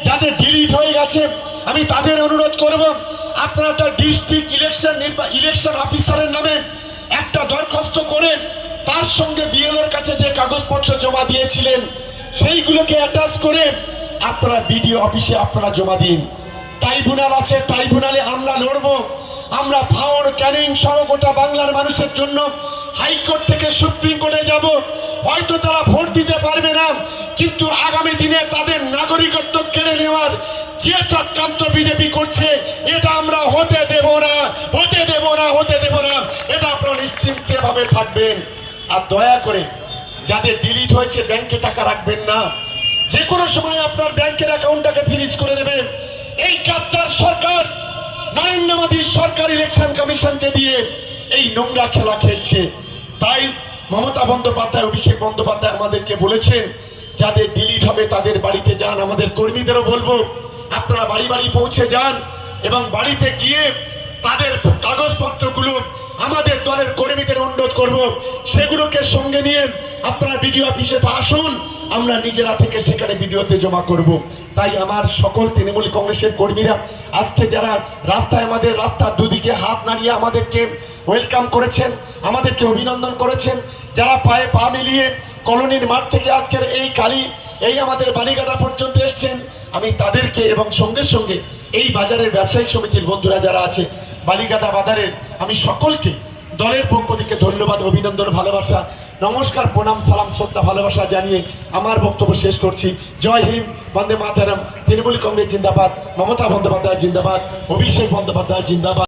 যাদের ডিলিট হয়ে গেছে আমি তাদের অনুরোধ করব, আপনারা একটা ডিস্ট্রিক্ট ইলেকশন অফিসারের নামে একটা দরখাস্ত করে তার সঙ্গে বিএলওর কাছে যে কাগজপত্র জমা দিয়েছিলেন সেইগুলোকে অ্যাটাচ করে আপনারা বিডিও অফিসে আপনারা জমা দিন। ট্রাইব্যুনাল আছে, ট্রাইব্যুনালে আমরা লড়ব। আমরা ভাঙড়, ক্যানিং সহ গোটা বাংলার মানুষের জন্য হাইকোর্ট থেকে সুপ্রিম কোর্টে যাব। হয়তো তারা ভোট দিতে পারবে না, কিন্তু আগামী দিনে তাদের নাগরিকত্ব কেড়ে নেওয়ার যে চক্রান্ত বিজেপি করছে এটা আমরা হতে দেব না, হতে দেব না, হতে দেব না। এটা আপনারা নিশ্চিন্তে ভাবে থাকবেন। আর দয়া করে যাদের ডিলিট হয়েছে ব্যাংকে টাকা রাখবেন না, যে কোনো সময় আপনার ব্যাংকের অ্যাকাউন্টটাকে ফ্রিজ করে দেবেন। এই গাদ্দার সরকার নরেন্দ্র মোদীর সরকার ইলেকশন কমিশনকে দিয়ে এই নোংরা খেলা খেলছে। তাই মমতা বন্দ্যোপাধ্যায়, অভিষেক বন্দ্যোপাধ্যায় আমাদেরকে বলেছেন যাদের ডিলিট হবে তাদের বাড়িতে যান। আমাদের কর্মীদেরও বলবো আপনারা বাড়ি বাড়ি পৌঁছে যান এবং বাড়িতে গিয়ে তাদের কাগজপত্রগুলো আমাদের দলের কর্মীদের অনুরোধ করব সেগুলোকে সঙ্গে নিয়ে আপনারা বিডিও অফিসে আসুন, আমরা নিজেরা থেকে সেখানে বিডিওতে জমা করব। তাই আমার সকল তৃণমূল কংগ্রেসের কর্মীরা আজকে যারা রাস্তায় আমাদের রাস্তার দুদিকে হাত নাড়িয়ে আমাদেরকে ওয়েলকাম করেছেন, আমাদেরকে অভিনন্দন করেছেন, যারা পায়ে পা মিলিয়ে কলোনির মাঠ থেকে আজকের এই আমাদের বালিগাদা পর্যন্ত এসছেন, আমি তাদেরকে এবং সঙ্গে সঙ্গে এই বাজারের ব্যবসায়ী সমিতির বন্ধুরা যারা আছে বালিগাদা বাজারের, আমি সকলকে দলের পক্ষ থেকে ধন্যবাদ, অভিনন্দন, ভালোবাসা, নমস্কার, প্রণাম, সালাম, শ্রদ্ধা, ভালোবাসা জানিয়ে আমার বক্তব্য শেষ করছি। জয় হিন্দ, বন্দে মাতরম। তৃণমূল কংগ্রেস জিন্দাবাদ, মমতা বন্দ্যোপাধ্যায় জিন্দাবাদ, অভিষেক বন্দ্যোপাধ্যায় জিন্দাবাদ।